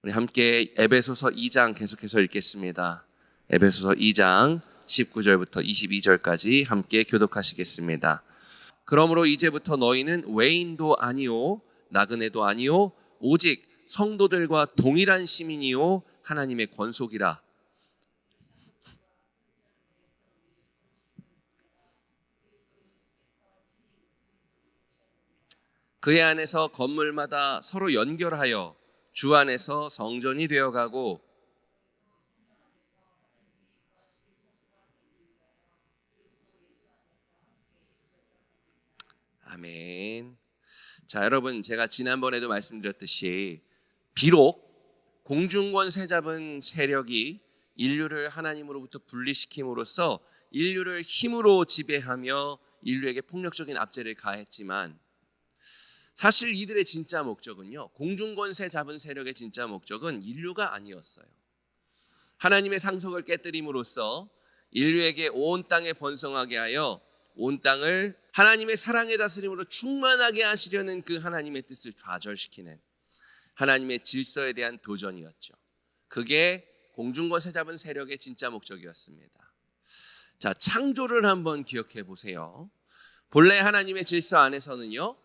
우리 함께 에베소서 2장 계속해서 읽겠습니다. 에베소서 2장 19절부터 22절까지 함께 교독하시겠습니다. 그러므로 이제부터 너희는 외인도 아니요 나그네도 아니요 오직 성도들과 동일한 시민이요 하나님의 권속이라. 그의 안에서 건물마다 서로 연결하여 주 안에서 성전이 되어가고 아멘. 자, 여러분, 제가 지난번에도 말씀드렸듯이 비록 공중권세 잡은 세력이 인류를 하나님으로부터 분리시킴으로써 인류를 힘으로 지배하며 인류에게 폭력적인 압제를 가했지만 사실 이들의 진짜 목적은요, 공중권세 잡은 세력의 진짜 목적은 인류가 아니었어요. 하나님의 상속을 깨뜨림으로써 인류에게 온 땅에 번성하게 하여 온 땅을 하나님의 사랑의 다스림으로 충만하게 하시려는 그 하나님의 뜻을 좌절시키는 하나님의 질서에 대한 도전이었죠. 그게 공중권세 잡은 세력의 진짜 목적이었습니다. 자, 창조를 한번 기억해 보세요. 본래 하나님의 질서 안에서는요,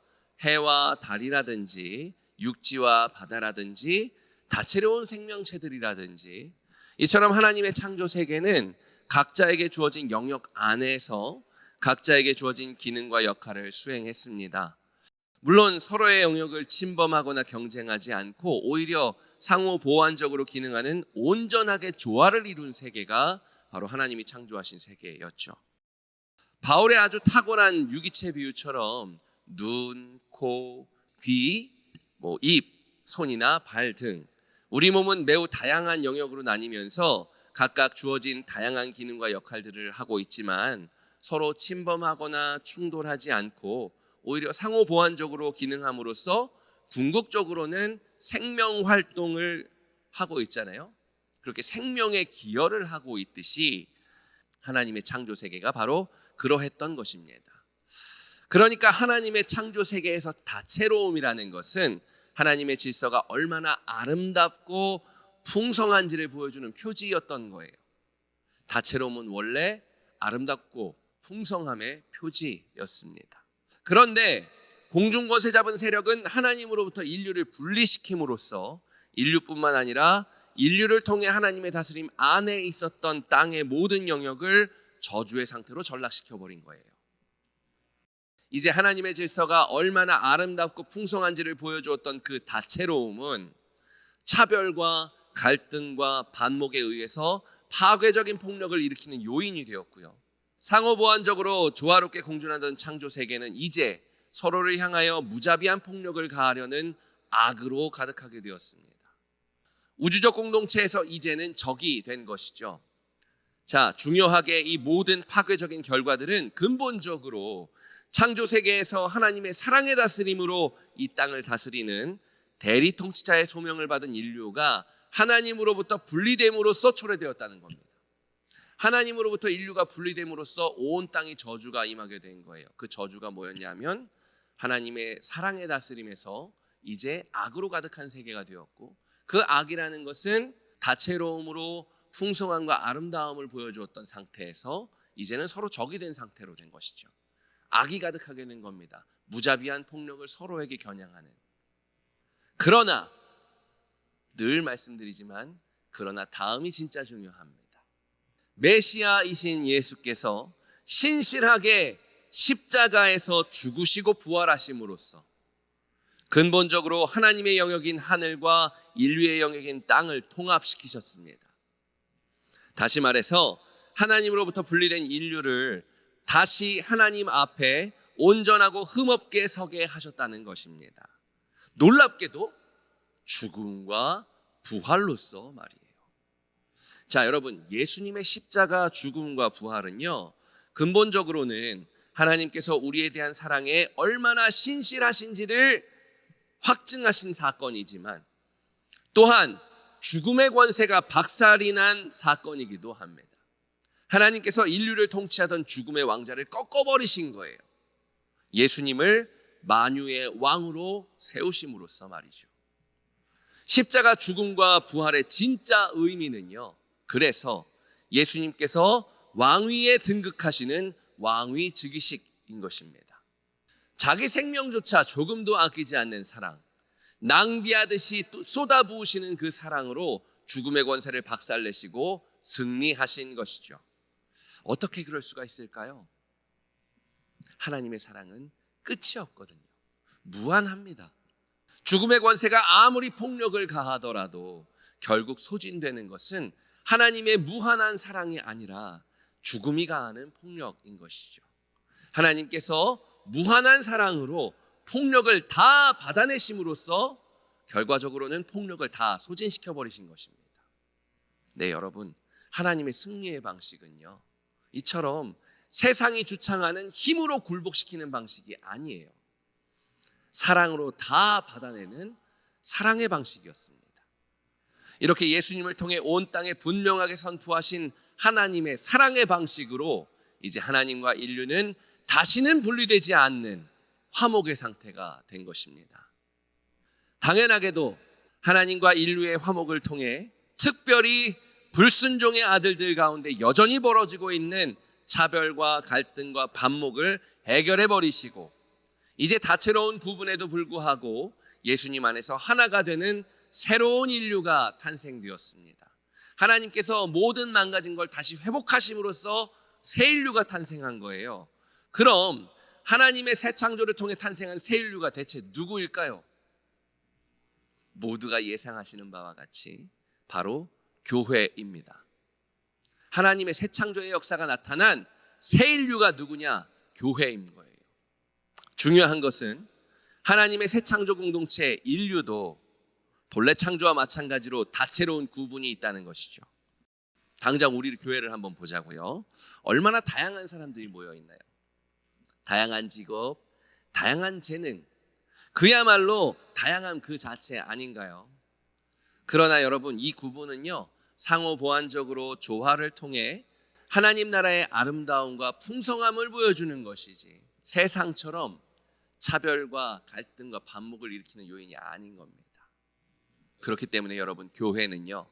해와 달이라든지 육지와 바다라든지 다채로운 생명체들이라든지 이처럼 하나님의 창조 세계는 각자에게 주어진 영역 안에서 각자에게 주어진 기능과 역할을 수행했습니다. 물론 서로의 영역을 침범하거나 경쟁하지 않고 오히려 상호 보완적으로 기능하는 온전하게 조화를 이룬 세계가 바로 하나님이 창조하신 세계였죠. 바울의 아주 탁월한 유기체 비유처럼 눈, 코, 귀, 입, 손이나 발 등 우리 몸은 매우 다양한 영역으로 나뉘면서 각각 주어진 다양한 기능과 역할들을 하고 있지만 서로 침범하거나 충돌하지 않고 오히려 상호 보완적으로 기능함으로써 궁극적으로는 생명 활동을 하고 있잖아요. 그렇게 생명의 기여를 하고 있듯이 하나님의 창조 세계가 바로 그러했던 것입니다. 그러니까 하나님의 창조 세계에서 다채로움이라는 것은 하나님의 질서가 얼마나 아름답고 풍성한지를 보여주는 표지였던 거예요. 다채로움은 원래 아름답고 풍성함의 표지였습니다. 그런데 공중권세 잡은 세력은 하나님으로부터 인류를 분리시킴으로써 인류뿐만 아니라 인류를 통해 하나님의 다스림 안에 있었던 땅의 모든 영역을 저주의 상태로 전락시켜버린 거예요. 이제 하나님의 질서가 얼마나 아름답고 풍성한지를 보여주었던 그 다채로움은 차별과 갈등과 반목에 의해서 파괴적인 폭력을 일으키는 요인이 되었고요. 상호보완적으로 조화롭게 공존하던 창조 세계는 이제 서로를 향하여 무자비한 폭력을 가하려는 악으로 가득하게 되었습니다. 우주적 공동체에서 이제는 적이 된 것이죠. 자, 중요하게 이 모든 파괴적인 결과들은 근본적으로 창조 세계에서 하나님의 사랑의 다스림으로 이 땅을 다스리는 대리 통치자의 소명을 받은 인류가 하나님으로부터 분리됨으로써 초래되었다는 겁니다. 하나님으로부터 인류가 분리됨으로써 온 땅이 저주가 임하게 된 거예요. 그 저주가 뭐였냐면 하나님의 사랑의 다스림에서 이제 악으로 가득한 세계가 되었고, 그 악이라는 것은 다채로움으로 풍성함과 아름다움을 보여주었던 상태에서 이제는 서로 적이 된 상태로 된 것이죠. 악이 가득하게 된 겁니다. 무자비한 폭력을 서로에게 겨냥하는. 그러나 늘 말씀드리지만 그러나 다음이 진짜 중요합니다. 메시아이신 예수께서 신실하게 십자가에서 죽으시고 부활하심으로써 근본적으로 하나님의 영역인 하늘과 인류의 영역인 땅을 통합시키셨습니다. 다시 말해서 하나님으로부터 분리된 인류를 다시 하나님 앞에 온전하고 흠없게 서게 하셨다는 것입니다. 놀랍게도 죽음과 부활로서 말이에요. 자, 여러분, 예수님의 십자가 죽음과 부활은요, 근본적으로는 하나님께서 우리에 대한 사랑에 얼마나 신실하신지를 확증하신 사건이지만 또한 죽음의 권세가 박살이 난 사건이기도 합니다. 하나님께서 인류를 통치하던 죽음의 왕자를 꺾어버리신 거예요. 예수님을 만유의 왕으로 세우심으로써 말이죠. 십자가 죽음과 부활의 진짜 의미는요, 그래서 예수님께서 왕위에 등극하시는 왕위 즉위식인 것입니다. 자기 생명조차 조금도 아끼지 않는 사랑, 낭비하듯이 쏟아부으시는 그 사랑으로 죽음의 권세를 박살내시고 승리하신 것이죠. 어떻게 그럴 수가 있을까요? 하나님의 사랑은 끝이 없거든요. 무한합니다. 죽음의 권세가 아무리 폭력을 가하더라도 결국 소진되는 것은 하나님의 무한한 사랑이 아니라 죽음이 가하는 폭력인 것이죠. 하나님께서 무한한 사랑으로 폭력을 다 받아내심으로써 결과적으로는 폭력을 다 소진시켜 버리신 것입니다. 네, 여러분, 하나님의 승리의 방식은요, 이처럼 세상이 주창하는 힘으로 굴복시키는 방식이 아니에요. 사랑으로 다 받아내는 사랑의 방식이었습니다. 이렇게 예수님을 통해 온 땅에 분명하게 선포하신 하나님의 사랑의 방식으로 이제 하나님과 인류는 다시는 분리되지 않는 화목의 상태가 된 것입니다. 당연하게도 하나님과 인류의 화목을 통해 특별히 불순종의 아들들 가운데 여전히 벌어지고 있는 차별과 갈등과 반목을 해결해 버리시고 이제 다채로운 구분에도 불구하고 예수님 안에서 하나가 되는 새로운 인류가 탄생되었습니다. 하나님께서 모든 망가진 걸 다시 회복하심으로써 새 인류가 탄생한 거예요. 그럼 하나님의 새 창조를 통해 탄생한 새 인류가 대체 누구일까요? 모두가 예상하시는 바와 같이 바로 교회입니다. 하나님의 새 창조의 역사가 나타난 새 인류가 누구냐? 교회인 거예요. 중요한 것은 하나님의 새 창조 공동체 인류도 본래 창조와 마찬가지로 다채로운 구분이 있다는 것이죠. 당장 우리 교회를 한번 보자고요. 얼마나 다양한 사람들이 모여 있나요? 다양한 직업, 다양한 재능, 그야말로 다양한 그 자체 아닌가요? 그러나 여러분, 이 구분은요, 상호 보완적으로 조화를 통해 하나님 나라의 아름다움과 풍성함을 보여주는 것이지 세상처럼 차별과 갈등과 반목을 일으키는 요인이 아닌 겁니다. 그렇기 때문에 여러분, 교회는요,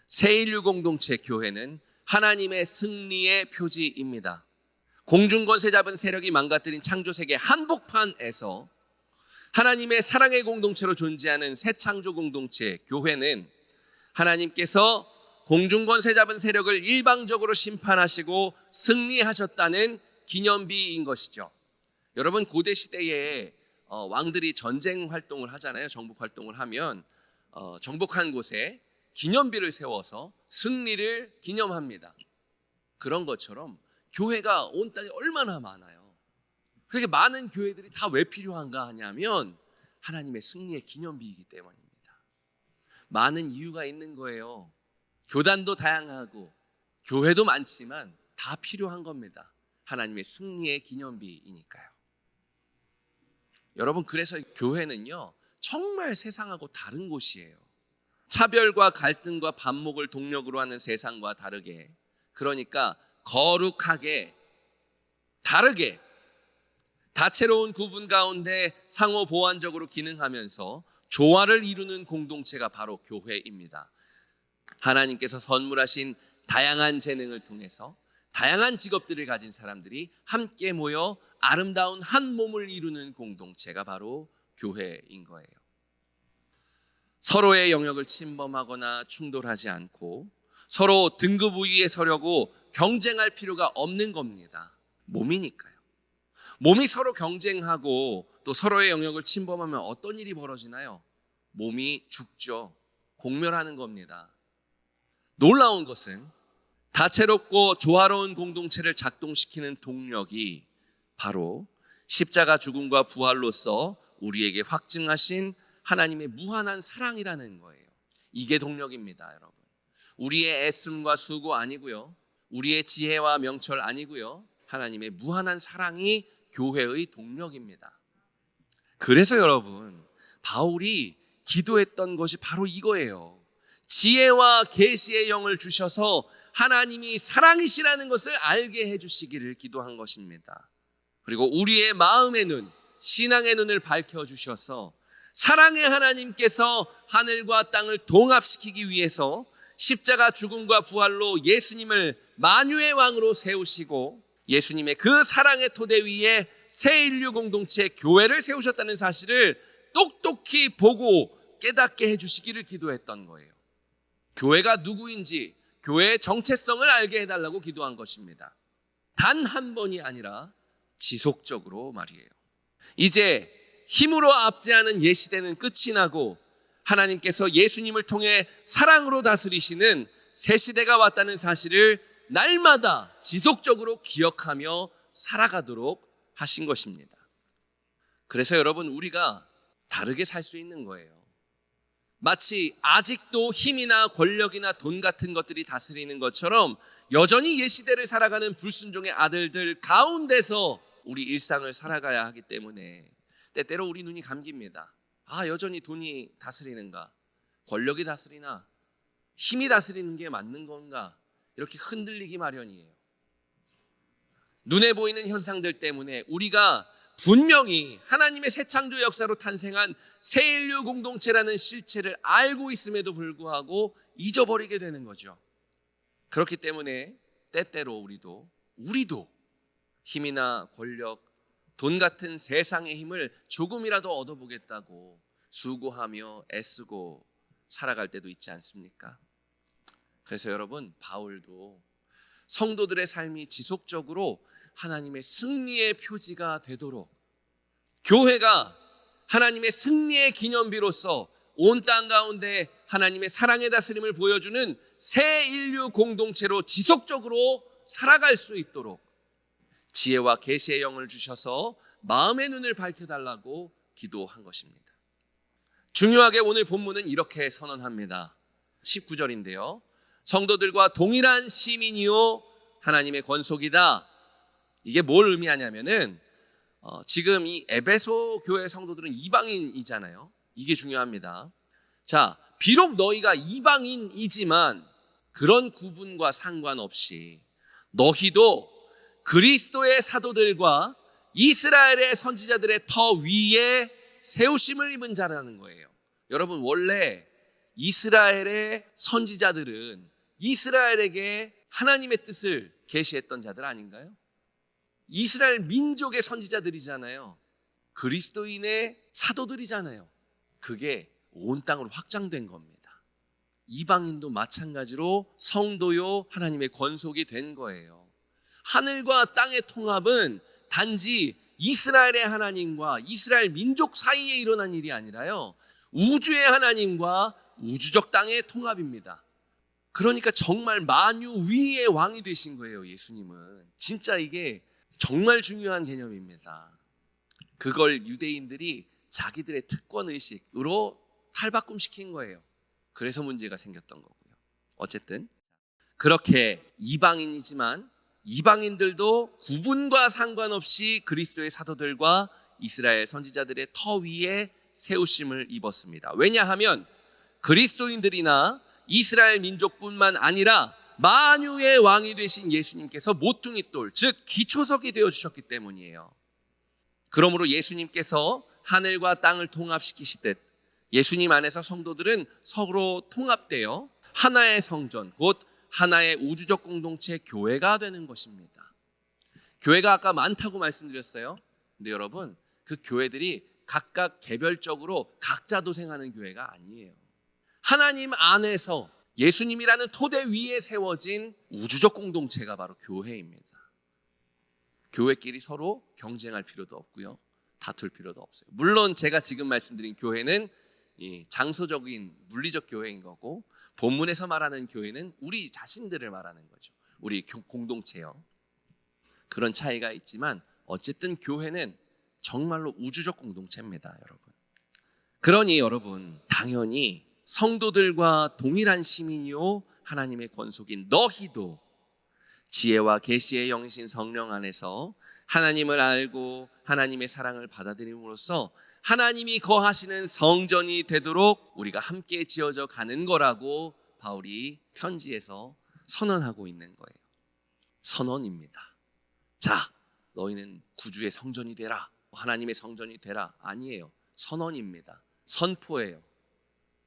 새인류 공동체 교회는 하나님의 승리의 표지입니다. 공중권세 잡은 세력이 망가뜨린 창조세계 한복판에서 하나님의 사랑의 공동체로 존재하는 새 창조 공동체 교회는 하나님께서 공중권세 잡은 세력을 일방적으로 심판하시고 승리하셨다는 기념비인 것이죠. 여러분, 고대 시대에 왕들이 전쟁 활동을 하잖아요. 정복 활동을 하면 정복한 곳에 기념비를 세워서 승리를 기념합니다. 그런 것처럼 교회가 온 땅에 얼마나 많아요. 그렇게 많은 교회들이 다 왜 필요한가 하냐면 하나님의 승리의 기념비이기 때문입니다. 많은 이유가 있는 거예요. 교단도 다양하고 교회도 많지만 다 필요한 겁니다. 하나님의 승리의 기념비이니까요. 여러분, 그래서 교회는요, 정말 세상하고 다른 곳이에요. 차별과 갈등과 반목을 동력으로 하는 세상과 다르게, 그러니까 거룩하게, 다르게, 다채로운 구분 가운데 상호 보완적으로 기능하면서 조화를 이루는 공동체가 바로 교회입니다. 하나님께서 선물하신 다양한 재능을 통해서 다양한 직업들을 가진 사람들이 함께 모여 아름다운 한 몸을 이루는 공동체가 바로 교회인 거예요. 서로의 영역을 침범하거나 충돌하지 않고 서로 등급 우위에 서려고 경쟁할 필요가 없는 겁니다. 몸이니까요. 몸이 서로 경쟁하고 또 서로의 영역을 침범하면 어떤 일이 벌어지나요? 몸이 죽죠. 공멸하는 겁니다. 놀라운 것은 다채롭고 조화로운 공동체를 작동시키는 동력이 바로 십자가 죽음과 부활로서 우리에게 확증하신 하나님의 무한한 사랑이라는 거예요. 이게 동력입니다, 여러분. 우리의 애씀과 수고 아니고요. 우리의 지혜와 명철 아니고요. 하나님의 무한한 사랑이 교회의 동력입니다. 그래서 여러분, 바울이 기도했던 것이 바로 이거예요. 지혜와 계시의 영을 주셔서 하나님이 사랑이시라는 것을 알게 해주시기를 기도한 것입니다. 그리고 우리의 마음의 눈, 신앙의 눈을 밝혀주셔서 사랑의 하나님께서 하늘과 땅을 동합시키기 위해서 십자가 죽음과 부활로 예수님을 만유의 왕으로 세우시고 예수님의 그 사랑의 토대 위에 새 인류 공동체 교회를 세우셨다는 사실을 똑똑히 보고 깨닫게 해주시기를 기도했던 거예요. 교회가 누구인지, 교회의 정체성을 알게 해달라고 기도한 것입니다. 단 한 번이 아니라 지속적으로 말이에요. 이제 힘으로 압제하는 옛시대는 끝이 나고 하나님께서 예수님을 통해 사랑으로 다스리시는 새 시대가 왔다는 사실을 날마다 지속적으로 기억하며 살아가도록 하신 것입니다. 그래서 여러분, 우리가 다르게 살 수 있는 거예요. 마치 아직도 힘이나 권력이나 돈 같은 것들이 다스리는 것처럼 여전히 옛시대를 살아가는 불순종의 아들들 가운데서 우리 일상을 살아가야 하기 때문에 때때로 우리 눈이 감깁니다. 여전히 돈이 다스리는가? 권력이 다스리나? 힘이 다스리는 게 맞는 건가? 이렇게 흔들리기 마련이에요. 눈에 보이는 현상들 때문에 우리가 분명히 하나님의 새 창조 역사로 탄생한 새 인류 공동체라는 실체를 알고 있음에도 불구하고 잊어버리게 되는 거죠. 그렇기 때문에 때때로 우리도 힘이나 권력, 돈 같은 세상의 힘을 조금이라도 얻어보겠다고 수고하며 애쓰고 살아갈 때도 있지 않습니까? 그래서 여러분, 바울도 성도들의 삶이 지속적으로 하나님의 승리의 표지가 되도록 교회가 하나님의 승리의 기념비로서 온 땅 가운데 하나님의 사랑의 다스림을 보여주는 새 인류 공동체로 지속적으로 살아갈 수 있도록 지혜와 계시의 영을 주셔서 마음의 눈을 밝혀달라고 기도한 것입니다. 중요하게 오늘 본문은 이렇게 선언합니다. 19절인데요. 성도들과 동일한 시민이요 하나님의 권속이다. 이게 뭘 의미하냐면은 지금 이 에베소 교회 성도들은 이방인이잖아요. 이게 중요합니다. 자, 비록 너희가 이방인이지만 그런 구분과 상관없이 너희도 그리스도의 사도들과 이스라엘의 선지자들의 터 위에 세우심을 입은 자라는 거예요. 여러분, 원래 이스라엘의 선지자들은 이스라엘에게 하나님의 뜻을 계시했던 자들 아닌가요? 이스라엘 민족의 선지자들이잖아요. 그리스도인의 사도들이잖아요. 그게 온 땅으로 확장된 겁니다. 이방인도 마찬가지로 성도요 하나님의 권속이 된 거예요. 하늘과 땅의 통합은 단지 이스라엘의 하나님과 이스라엘 민족 사이에 일어난 일이 아니라요, 우주의 하나님과 우주적 땅의 통합입니다. 그러니까 정말 만유 위의 왕이 되신 거예요. 예수님은 진짜 이게 정말 중요한 개념입니다. 그걸 유대인들이 자기들의 특권의식으로 탈바꿈시킨 거예요. 그래서 문제가 생겼던 거고요. 어쨌든 그렇게 이방인이지만 이방인들도 구분과 상관없이 그리스도의 사도들과 이스라엘 선지자들의 터 위에 세우심을 입었습니다. 왜냐하면 그리스도인들이나 이스라엘 민족뿐만 아니라 만유의 왕이 되신 예수님께서 모퉁이 돌, 즉 기초석이 되어주셨기 때문이에요. 그러므로 예수님께서 하늘과 땅을 통합시키시듯 예수님 안에서 성도들은 서로 통합되어 하나의 성전, 곧 하나의 우주적 공동체 교회가 되는 것입니다. 교회가 아까 많다고 말씀드렸어요. 근데 여러분, 그 교회들이 각각 개별적으로 각자 도생하는 교회가 아니에요. 하나님 안에서 예수님이라는 토대 위에 세워진 우주적 공동체가 바로 교회입니다. 교회끼리 서로 경쟁할 필요도 없고요, 다툴 필요도 없어요. 물론 제가 지금 말씀드린 교회는 이 장소적인 물리적 교회인 거고, 본문에서 말하는 교회는 우리 자신들을 말하는 거죠. 우리 공동체요. 그런 차이가 있지만 어쨌든 교회는 정말로 우주적 공동체입니다, 여러분. 그러니 여러분, 당연히 성도들과 동일한 시민이요 하나님의 권속인 너희도 지혜와 계시의 영이신 성령 안에서 하나님을 알고 하나님의 사랑을 받아들임으로써 하나님이 거하시는 성전이 되도록 우리가 함께 지어져 가는 거라고 바울이 편지에서 선언하고 있는 거예요. 선언입니다. 자, 너희는 구주의 성전이 되라, 하나님의 성전이 되라, 아니에요. 선언입니다. 선포예요.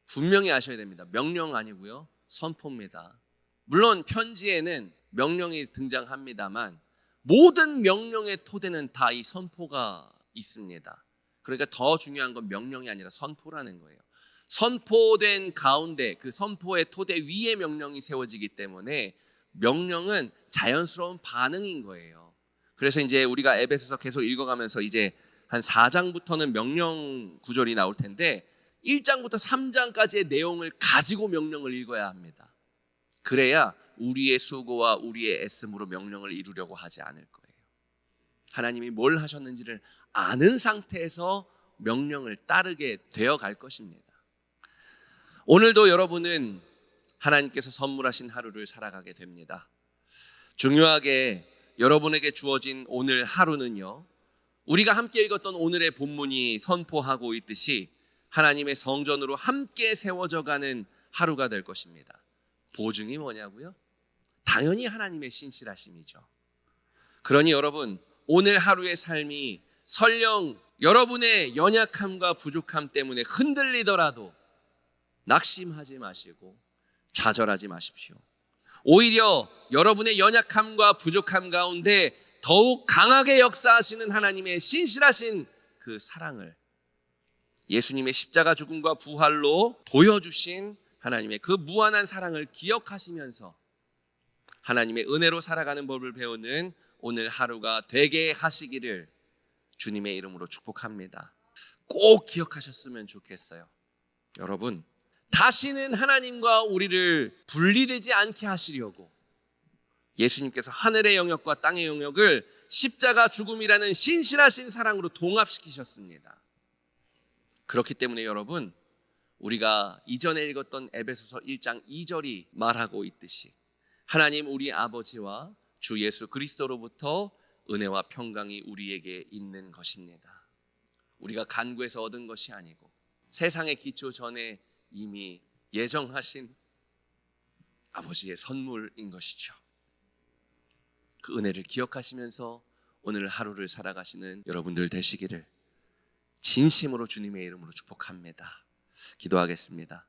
분명히 아셔야 됩니다. 명령 아니고요. 선포입니다. 물론 편지에는 명령이 등장합니다만 모든 명령의 토대는 다 이 선포가 있습니다. 그러니까 더 중요한 건 명령이 아니라 선포라는 거예요. 선포된 가운데 그 선포의 토대 위에 명령이 세워지기 때문에 명령은 자연스러운 반응인 거예요. 그래서 이제 우리가 에베소서 계속 읽어가면서 이제 한 4장부터는 명령 구절이 나올 텐데 1장부터 3장까지의 내용을 가지고 명령을 읽어야 합니다. 그래야 우리의 수고와 우리의 애씀으로 명령을 이루려고 하지 않을 거예요. 하나님이 뭘 하셨는지를 아는 상태에서 명령을 따르게 되어 갈 것입니다. 오늘도 여러분은 하나님께서 선물하신 하루를 살아가게 됩니다. 중요하게 여러분에게 주어진 오늘 하루는요, 우리가 함께 읽었던 오늘의 본문이 선포하고 있듯이 하나님의 성전으로 함께 세워져 가는 하루가 될 것입니다. 보증이 뭐냐고요? 당연히 하나님의 신실하심이죠. 그러니 여러분, 오늘 하루의 삶이 설령 여러분의 연약함과 부족함 때문에 흔들리더라도 낙심하지 마시고 좌절하지 마십시오. 오히려 여러분의 연약함과 부족함 가운데 더욱 강하게 역사하시는 하나님의 신실하신 그 사랑을, 예수님의 십자가 죽음과 부활로 보여주신 하나님의 그 무한한 사랑을 기억하시면서 하나님의 은혜로 살아가는 법을 배우는 오늘 하루가 되게 하시기를 주님의 이름으로 축복합니다. 꼭 기억하셨으면 좋겠어요. 여러분, 다시는 하나님과 우리를 분리되지 않게 하시려고 예수님께서 하늘의 영역과 땅의 영역을 십자가 죽음이라는 신실하신 사랑으로 동합시키셨습니다. 그렇기 때문에 여러분, 우리가 이전에 읽었던 에베소서 1장 2절이 말하고 있듯이 하나님 우리 아버지와 주 예수 그리스도로부터 은혜와 평강이 우리에게 있는 것입니다. 우리가 간구해서 얻은 것이 아니고 세상의 기초 전에 이미 예정하신 아버지의 선물인 것이죠. 그 은혜를 기억하시면서 오늘 하루를 살아가시는 여러분들 되시기를 진심으로 주님의 이름으로 축복합니다. 기도하겠습니다.